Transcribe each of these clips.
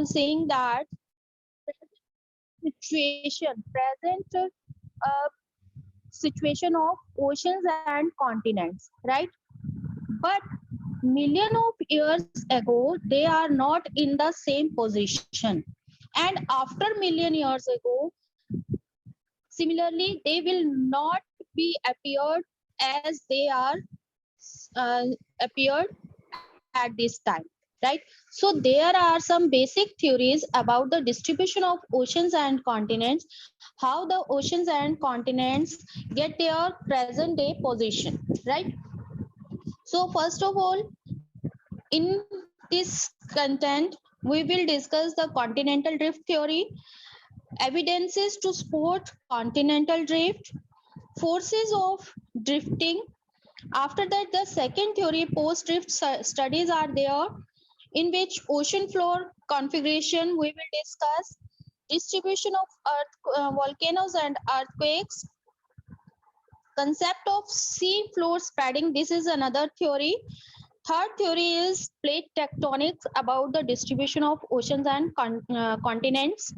saying that present situation of oceans and continents, right? But million of years ago, they are not in the same position. And after million years ago, similarly, they will not be appeared as they are appeared at this time, right? So there are some basic theories about the distribution of oceans and continents, how the oceans and continents get their present day position, right? So first of all, in this content, we will discuss the continental drift theory, evidences to support continental drift, forces of drifting. After that, the second theory, post-drift studies are there, in which ocean floor configuration we will discuss, distribution of volcanoes and earthquakes, concept of sea floor spreading. This is another theory. Third theory is plate tectonics, about the distribution of oceans and continents,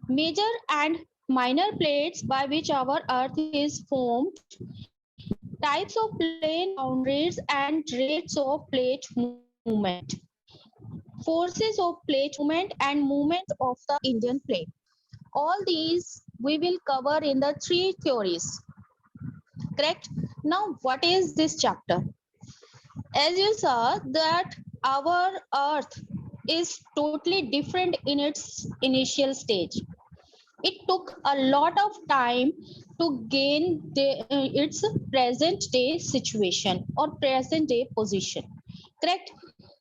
major and minor plates by which our earth is formed, types of plane boundaries and rates of plate movement, forces of plate movement and movement of the Indian plate. All these we will cover in the three theories. Correct? Now, what is this chapter? As you saw that our earth is totally different in its initial stage. It took a lot of time to gain its present day situation or present day position. Correct?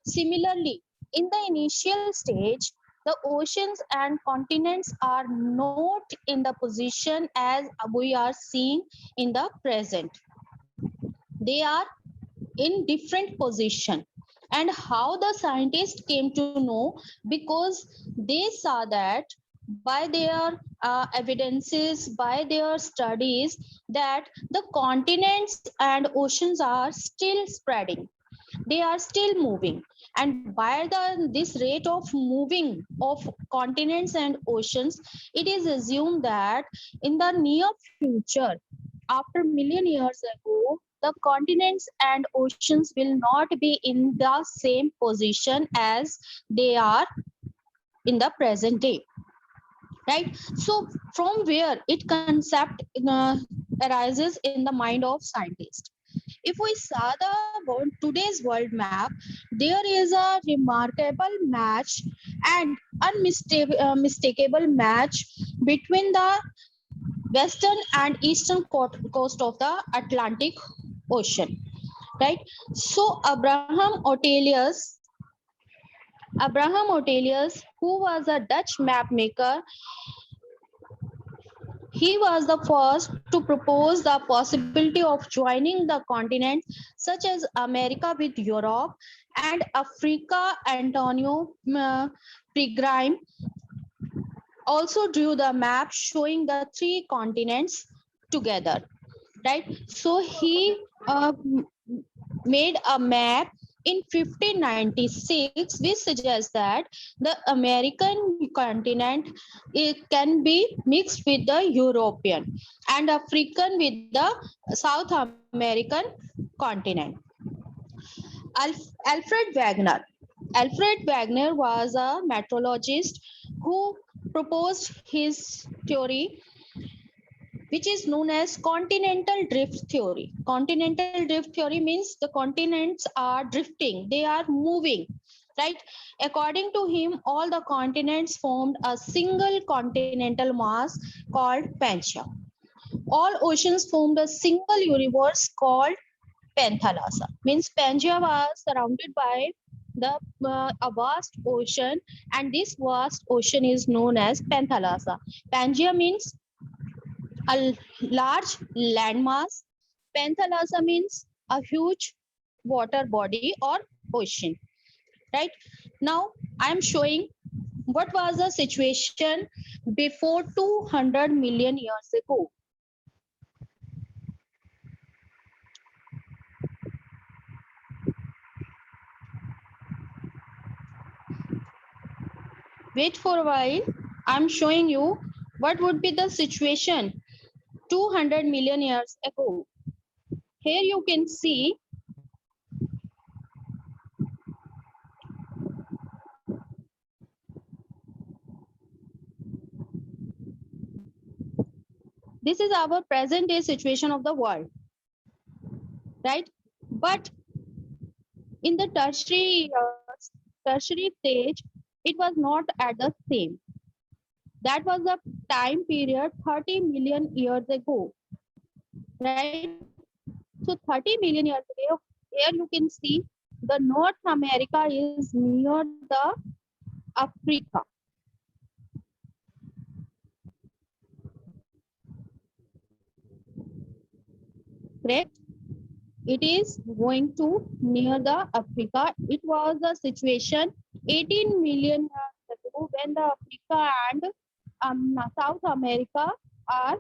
Similarly, in the initial stage, the oceans and continents are not in the position as we are seeing in the present. They are in different position. And how the scientists came to know? Because they saw that by their evidences, by their studies, that the continents and oceans are still spreading, they are still moving. And by this rate of moving of continents and oceans, it is assumed that in the near future, after million years ago, the continents and oceans will not be in the same position as they are in the present day, right? So from where it concept arises in the mind of scientists. If we saw the today's world map, there is a remarkable match and unmistakable match between the western and eastern coast of the Atlantic Ocean, right? So Abraham Ortelius, who was a Dutch map maker, he was the first to propose the possibility of joining the continents such as America with Europe and Africa. Antonio Pilgrim also drew the map showing the three continents together, right? So he made a map in 1596 which suggests that the American continent, it can be mixed with the European and African with the South American continent. Alfred Wegener. Alfred Wegener was a meteorologist who proposed his theory, which is known as continental drift theory. Continental drift theory means the continents are drifting, they are moving, right? According to him, all the continents formed a single continental mass called Pangaea. All oceans formed a single universe called Panthalassa. Means Pangaea was surrounded by the a vast ocean, and this vast ocean is known as Panthalassa. Pangaea means a large landmass. Panthalassa means a huge water body or ocean, right? Now I am showing what was the situation before 200 million years ago. Wait for a while. I'm showing you what would be the situation 200 million years ago. Here you can see this is our present day situation of the world, right? But in the tertiary stage, it was not at the same. That was the time period 30 million years ago, right? So 30 million years ago, here you can see the North America is near the Africa. Correct? It is going to near the Africa. It was the situation 18 million years ago when the Africa and South America are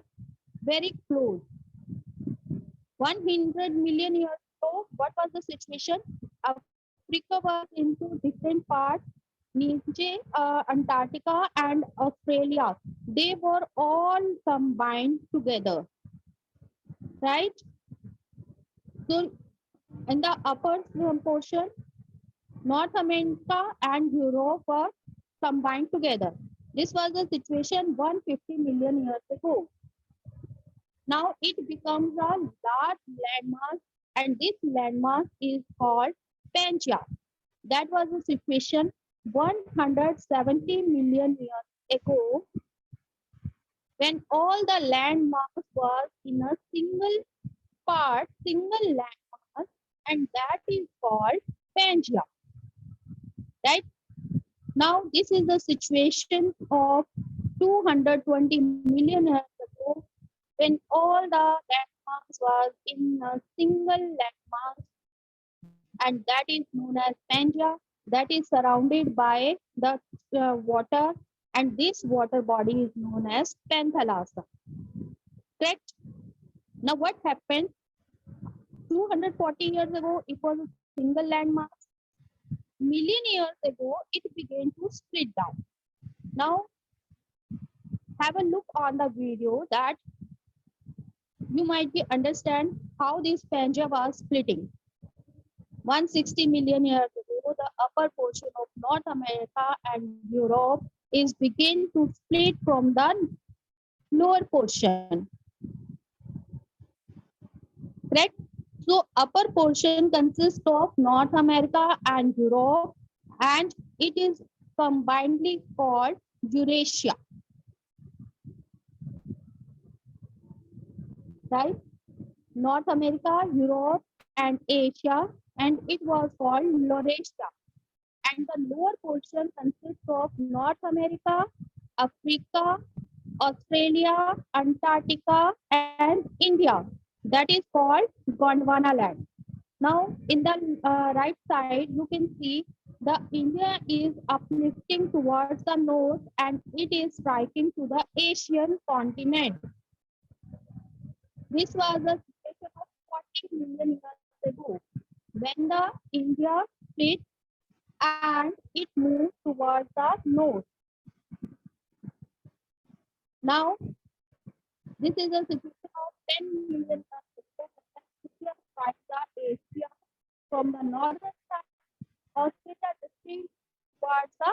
very close. 100 million years ago, what was the situation? Africa was into different parts, Niche, Antarctica and Australia. They were all combined together, right? So in the upper portion, North America and Europe were combined together. This was the situation 150 million years ago. Now it becomes a large landmass, and this landmass is called Pangaea. That was the situation 170 million years ago when all the landmass was in a single landmass, and that is called Pangaea. Right? Now this is the situation of 220 million years ago when all the landmass was in a single landmass, and that is known as Pangaea, that is surrounded by the water, and this water body is known as Panthalassa. Correct? Now what happened? 240 years ago, it was a single landmass. Million years ago, it began to split down. Now have a look on the video that you might be understand how this Pangaea was splitting. 160 million years ago, the upper portion of North America and Europe is begin to split from the lower portion. Correct? So upper portion consists of North America and Europe, and it is combinedly called Eurasia. Right? North America, Europe, and Asia, and it was called Laurasia. And the lower portion consists of North America, Africa, Australia, Antarctica, and India. That is called Gondwana land. Now, in the right side, you can see the India is uplifting towards the north, and it is striking to the Asian continent. This was the situation of 40 million years ago when the India split and it moved towards the north. Now, this is a situation of 10 million years ago when India strikes the Asia from the northern side, Australia distinct towards the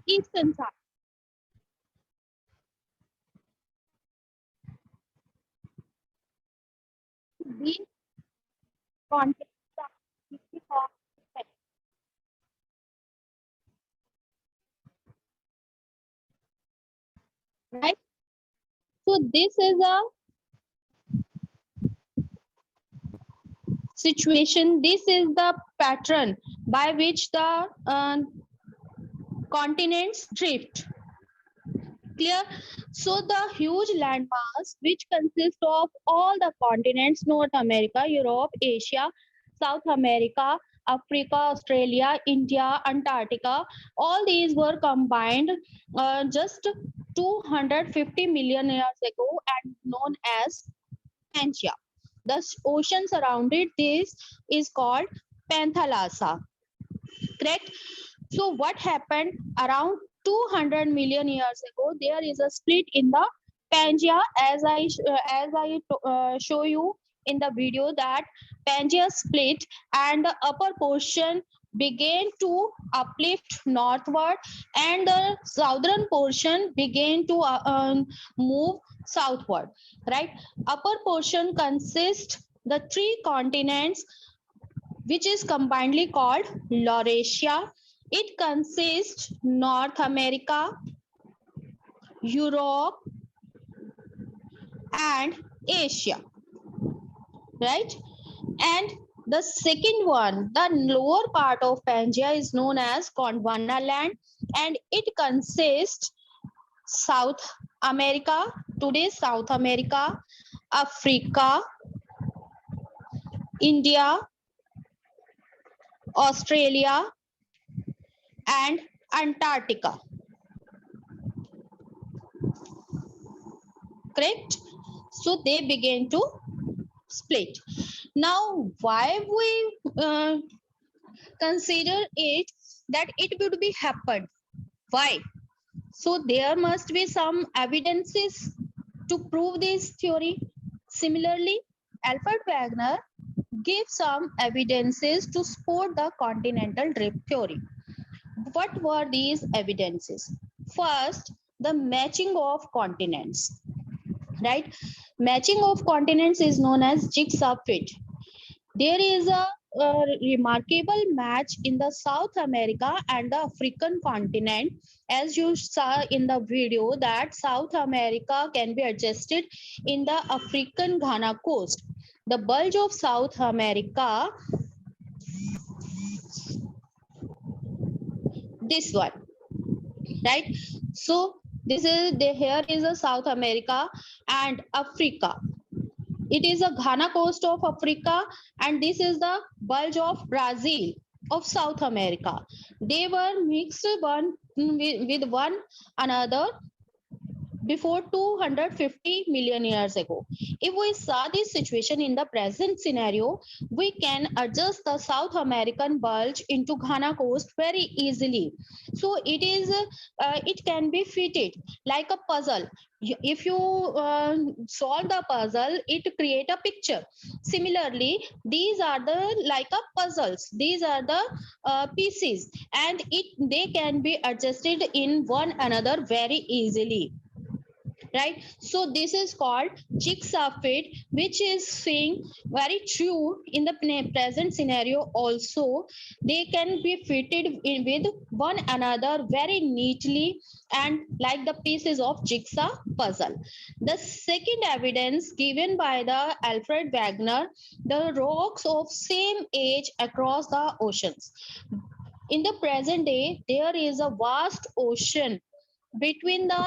eastern side. These continents are usually called right? So this is a situation. This is the pattern by which the continents drift. Clear? So the huge landmass, which consists of all the continents, North America, Europe, Asia, South America, Africa, Australia, India, Antarctica, all these were combined just 250 million years ago and known as Pangaea. The ocean surrounded this is called Panthalassa. Correct? So what happened around 200 million years ago, there is a split in the Pangea, as I show you in the video, that Pangea split and the upper portion began to uplift northward and the southern portion began to move southward, right? Upper portion consists the three continents, which is combinedly called Laurasia. It consists North America, Europe, and Asia, right? And the second one, the lower part of Pangaea, is known as Gondwana land, and it consists South America, today's South America, Africa, India, Australia, and Antarctica. Correct? So they began to split. Now, why we consider it that it would be happened? Why? So there must be some evidences to prove this theory. Similarly, Alfred Wegener gave some evidences to support the continental drift theory. What were these evidences? First, the matching of continents, right? Matching of continents is known as jigsaw fit. There is a remarkable match in the South America and the African continent. As you saw in the video, that South America can be adjusted in the African Ghana coast. The bulge of South America, this one, right? So this is here is a South America and Africa. It is a Ghana coast of Africa, and this is the bulge of Brazil of South America. They were mixed one with one another before 250 million years ago. If we saw this situation in the present scenario, we can adjust the South American bulge into Ghana coast very easily. So it can be fitted like a puzzle. If you solve the puzzle, it create a picture. Similarly, these are the like a puzzles. These are the pieces, and they can be adjusted in one another very easily, right? So this is called jigsaw fit, which is saying very true in the present scenario also. They can be fitted in with one another very neatly and like the pieces of jigsaw puzzle. The second evidence given by the Alfred Wegener, the rocks of same age across the oceans. In the present day, there is a vast ocean between the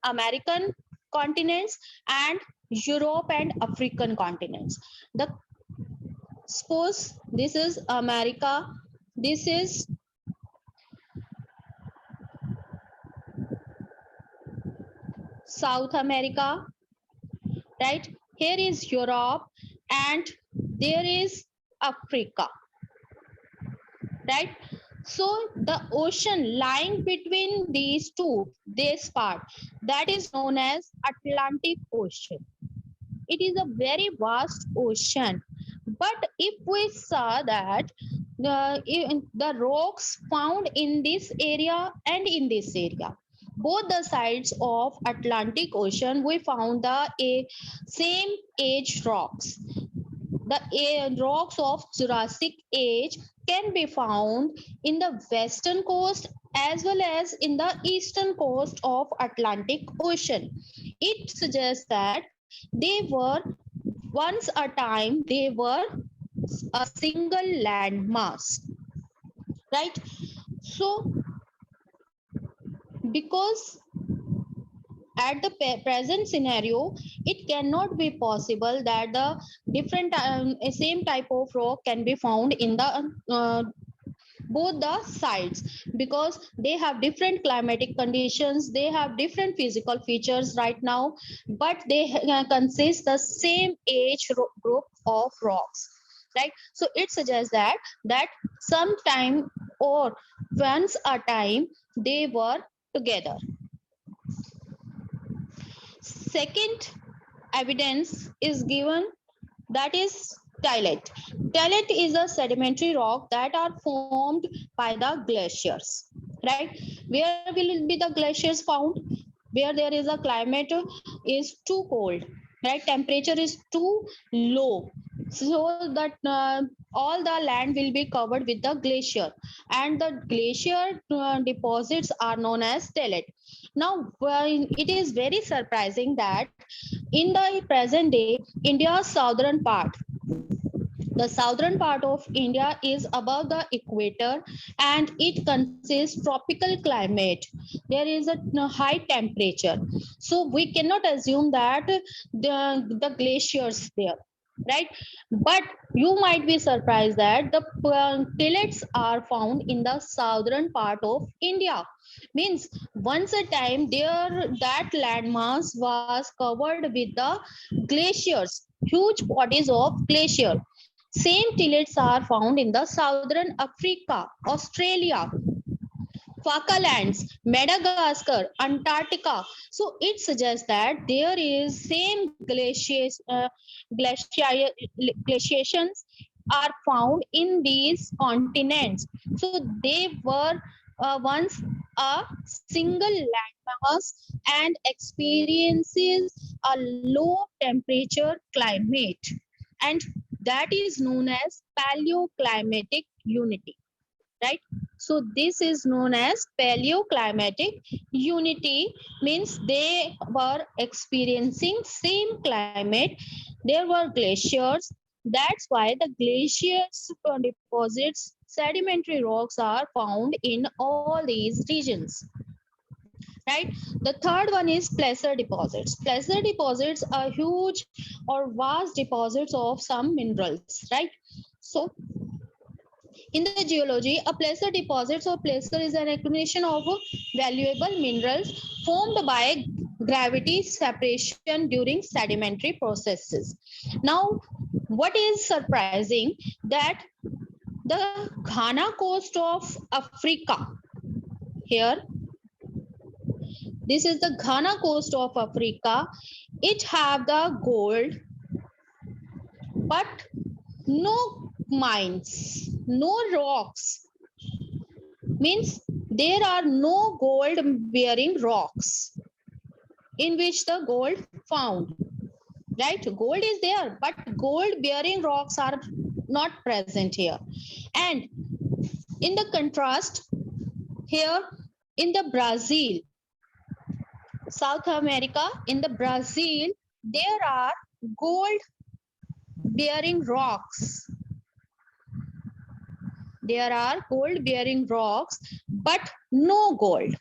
American continents and Europe and African continents. The suppose this is America, this is South America, right? Here is Europe and there is Africa, right? So the ocean lying between these two, this part, that is known as Atlantic Ocean. It is a very vast ocean. But if we saw that the rocks found in this area and in this area, both the sides of Atlantic Ocean, we found the same age rocks. The rocks of Jurassic age can be found in the western coast as well as in the eastern coast of Atlantic Ocean. It suggests that they were once a time they were a single landmass, right? So because at the present scenario, it cannot be possible that the different same type of rock can be found in the both the sides, because they have different climatic conditions, they have different physical features right now, but they consist the same age group of rocks, right? So it suggests that sometime or once a time they were together. Second evidence is given, that is tileth. Tileth is a sedimentary rock that are formed by the glaciers, right? Where will be the glaciers found? Where there is a climate is too cold, right? Temperature is too low, so that all the land will be covered with the glacier, and the glacier deposits are known as tileth. Now, it is very surprising that in the present day, India's southern part, the southern part of India is above the equator and it consists tropical climate. There is a high temperature. So we cannot assume that the glaciers there, right? But you might be surprised that the tillets are found in the southern part of India. Means once a time there that landmass was covered with the glaciers, huge bodies of glacier. Same tillets are found in the southern Africa, Australia, Falklands, Madagascar, Antarctica. So it suggests that there is same glaciations are found in these continents. So they were once a single landmass and experiences a low temperature climate, and that is known as paleoclimatic unity, right? So this is known as paleoclimatic unity, means they were experiencing same climate. There were glaciers. That's why the glaciers deposits sedimentary rocks are found in all these regions, right? The third one is placer deposits. Placer deposits are huge or vast deposits of some minerals, right? So in the geology, a placer deposits or placer is an accumulation of valuable minerals formed by gravity separation during sedimentary processes. Now, what is surprising that the Ghana coast of Africa, here, this is the Ghana coast of Africa, it have the gold, but no mines, no rocks, means there are no gold bearing rocks in which the gold found, right? Gold is there, but gold bearing rocks are not present here. And in the contrast, here in the Brazil, South America, in the Brazil, there are gold bearing rocks. There are gold bearing rocks, but no gold,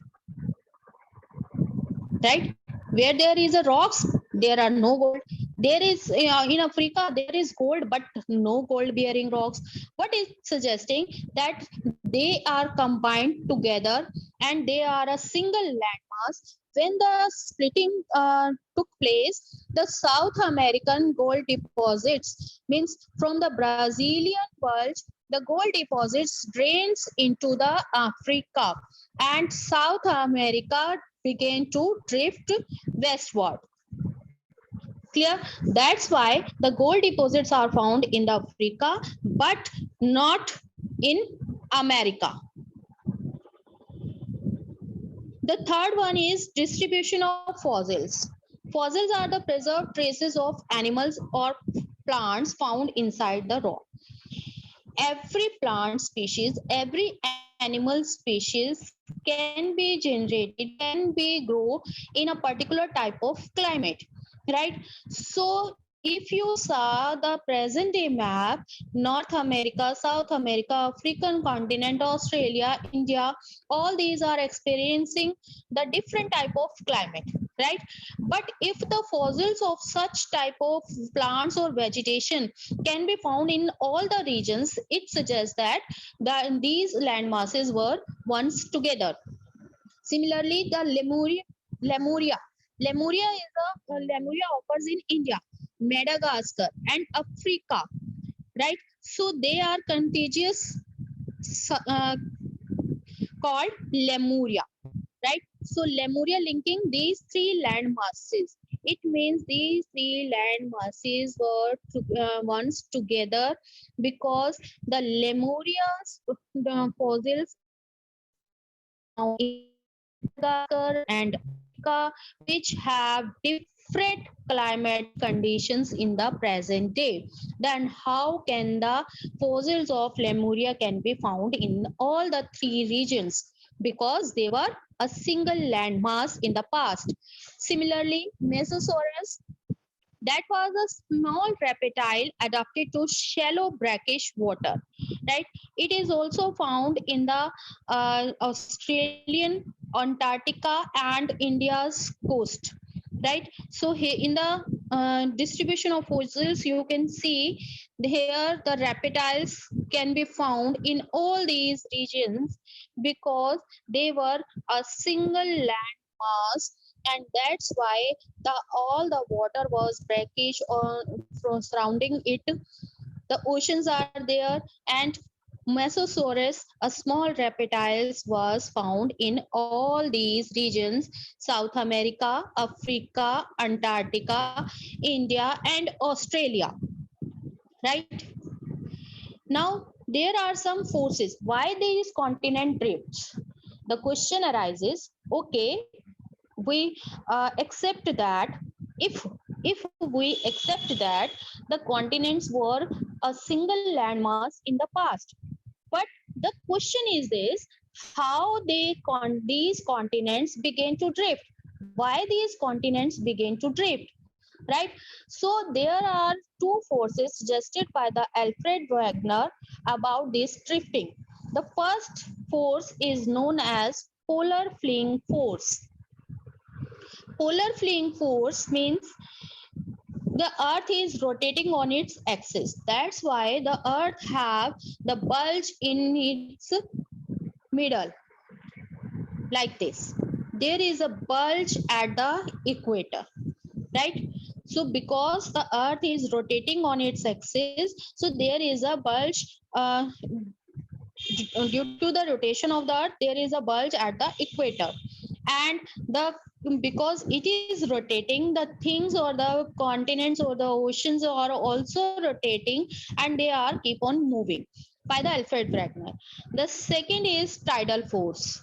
right? Where there is a rocks, there are no gold. There is in Africa, there is gold, but no gold bearing rocks. What is suggesting that they are combined together and they are a single landmass. When the splitting took place, the South American gold deposits, means from the Brazilian bulge, the gold deposits drains into the Africa, and South America began to drift westward. Clear? That's why the gold deposits are found in the Africa, but not in America. The third one is distribution of fossils. Fossils are the preserved traces of animals or plants found inside the rock. Every plant species, every animal species can be generated, can be grow in a particular type of climate, right? So if you saw the present day map, North America, South America, African continent, Australia, India, all these are experiencing the different type of climate, right? But if the fossils of such type of plants or vegetation can be found in all the regions, it suggests that these land masses were once together. Similarly, the Lemuria occurs in India, Madagascar, and Africa, right? So they are contagious, called Lemuria, right? So Lemuria linking these three land masses. It means these three land masses were once together because the Lemuria's fossils are found in Madagascar and Africa, which have different climatic conditions in the present day. Then how can the fossils of Lemuria can be found in all the three regions? Because they were a single landmass in the past. Similarly, Mesosaurus, that was a small reptile adapted to shallow brackish water, right? It is also found in the Australian, Antarctica and India's coast, right? So here in the distribution of fossils, you can see here the reptiles can be found in all these regions because they were a single land mass, and that's why the all the water was brackish or surrounding it. The oceans are there, and Mesosaurus, a small reptiles, was found in all these regions: South America, Africa, Antarctica, India, and Australia. Right now, there are some forces. Why these continent drifts? The question arises. Okay, we accept that if we accept that the continents were a single landmass in the past, but the question is this: how these continents began to drift, why these continents began to drift, right? So there are two forces suggested by the Alfred Wegener about this drifting. The first force is known as polar fleeing force. Polar fleeing force means the earth is rotating on its axis. That's why the earth have the bulge in its middle, like this. There is a bulge at the equator, right? So because the earth is rotating on its axis, so there is a bulge due to the rotation of the earth, there is a bulge at the equator. And the because it is rotating, the things or the continents or the oceans are also rotating, and they are keep on moving by the Alfred Wegener. The second is tidal force.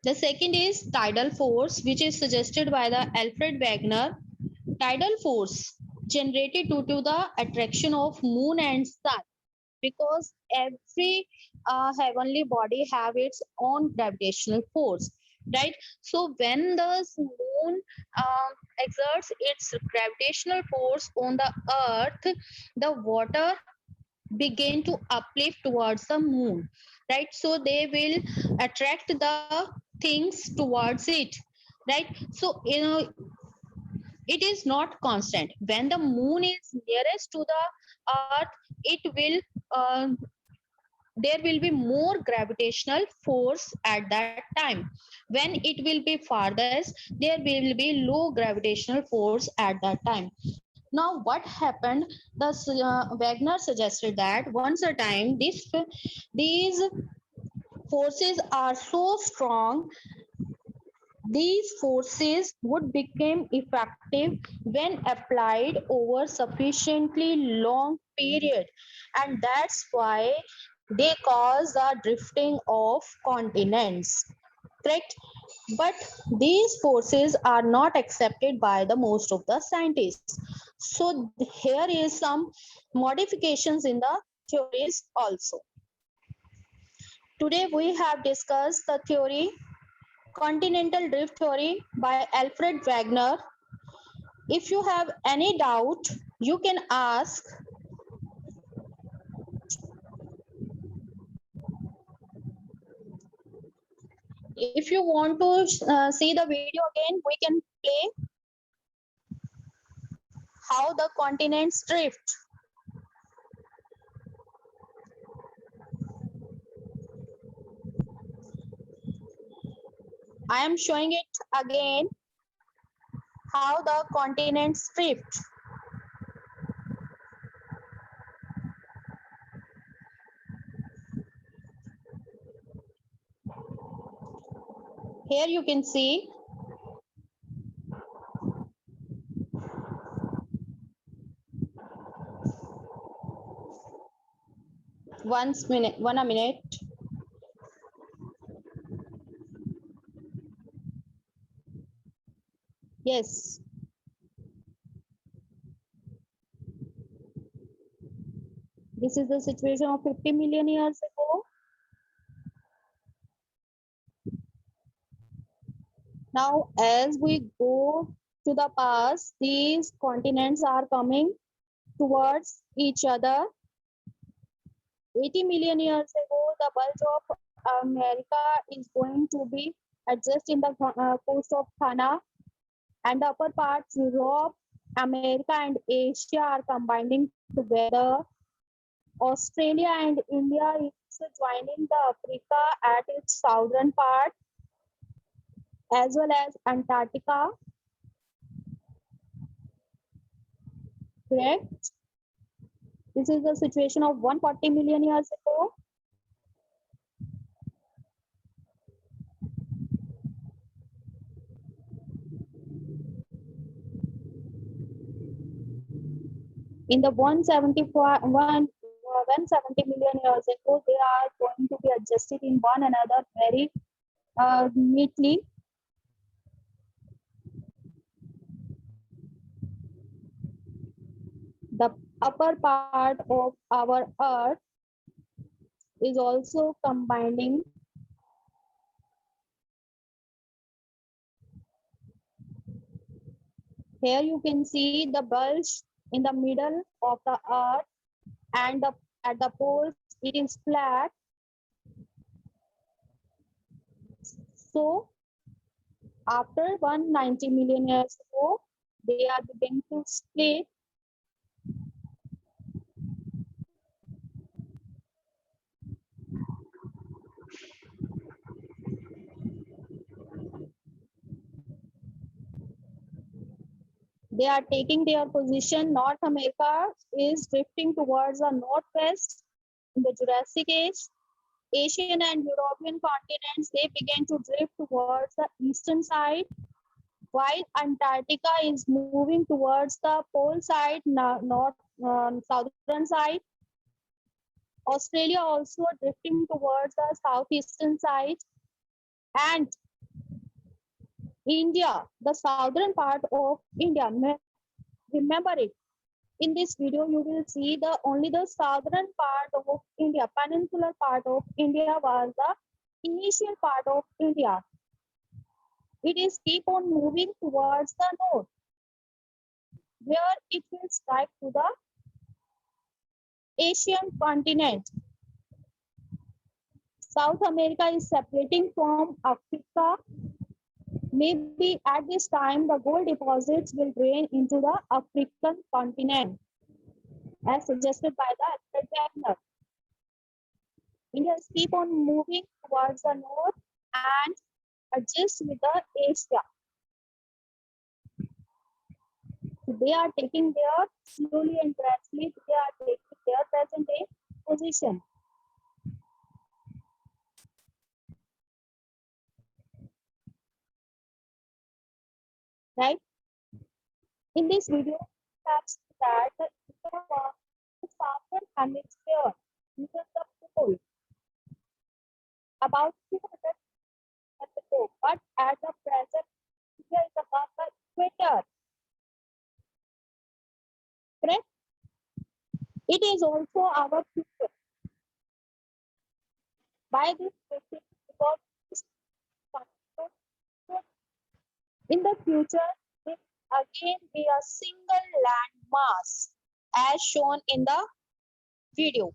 The second is tidal force, which is suggested by the Alfred Wegener. Tidal force generated due to the attraction of moon and sun, because every heavenly body have its own gravitational force, right? So when the moon exerts its gravitational force on the earth, the water begin to uplift towards the moon, right? So they will attract the things towards it, right? So it is not constant. When the moon is nearest to the earth, it will there will be more gravitational force at that time. When it will be farthest, there will be low gravitational force at that time. Now what happened, the Wegener suggested that once a time these forces are so strong, these forces would become effective when applied over sufficiently long period, and that's why they cause the drifting of continents, correct? But these forces are not accepted by the most of the scientists. So here is some modifications in the theories also. Today we have discussed the theory continental drift theory by Alfred Wegener. If you have any doubt, you can ask. If you want to see the video again, we can play how the continents drift. I am showing it again, how the continents drift. Here you can see one minute. Yes. This is the situation of 50 million years ago. Now, as we go to the past, these continents are coming towards each other. 80 million years ago, the bulge of America is going to be adjusted in the coast of Ghana, and the upper parts, Europe, America, and Asia are combining together. Australia and India is joining the Africa at its southern part, as well as Antarctica. Correct? This is the situation of 140 million years ago. In the 170 million years ago, they are going to be adjusted in one another very neatly. The upper part of our Earth is also combining. Here you can see the bulge in the middle of the Earth, and at the poles it is flat. So after 190 million years ago, they are beginning to split. They are taking their position. North America is drifting towards the northwest in the Jurassic Age. Asian and European continents, they began to drift towards the eastern side, while Antarctica is moving towards the pole side, southern side. Australia also drifting towards the southeastern side, and India, the southern part of India. Remember it. In this video, you will see only the southern part of India, peninsular part of India was the initial part of India. It is keep on moving towards the north, where it will strike to the Asian continent. South America is separating from Africa. Maybe at this time, the gold deposits will drain into the African continent, as suggested by the Alfred Wegener. India is keep on moving towards the north and adjust with the Asia. So they are taking their slowly and gradually, they are taking their present day position. Right? In this video, that's that the southern hemisphere uses the pole about 200 years ago, but at the present, here is above the equator. Correct? It is also our future. By this because in the future, it again be a single land mass as shown in the video.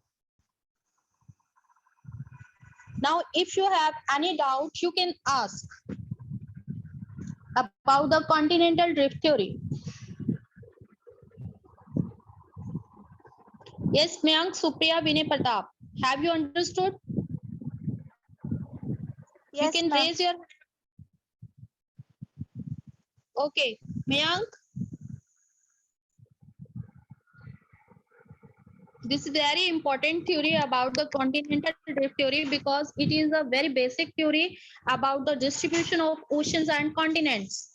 Now, if you have any doubt, you can ask about the continental drift theory. Yes, Mayank, Supriya, Vinay Pratap, have you understood? Yes, you can raise your. Okay, Mayank. this is very important theory about the continental drift theory because it is a very basic theory about the distribution of oceans and continents.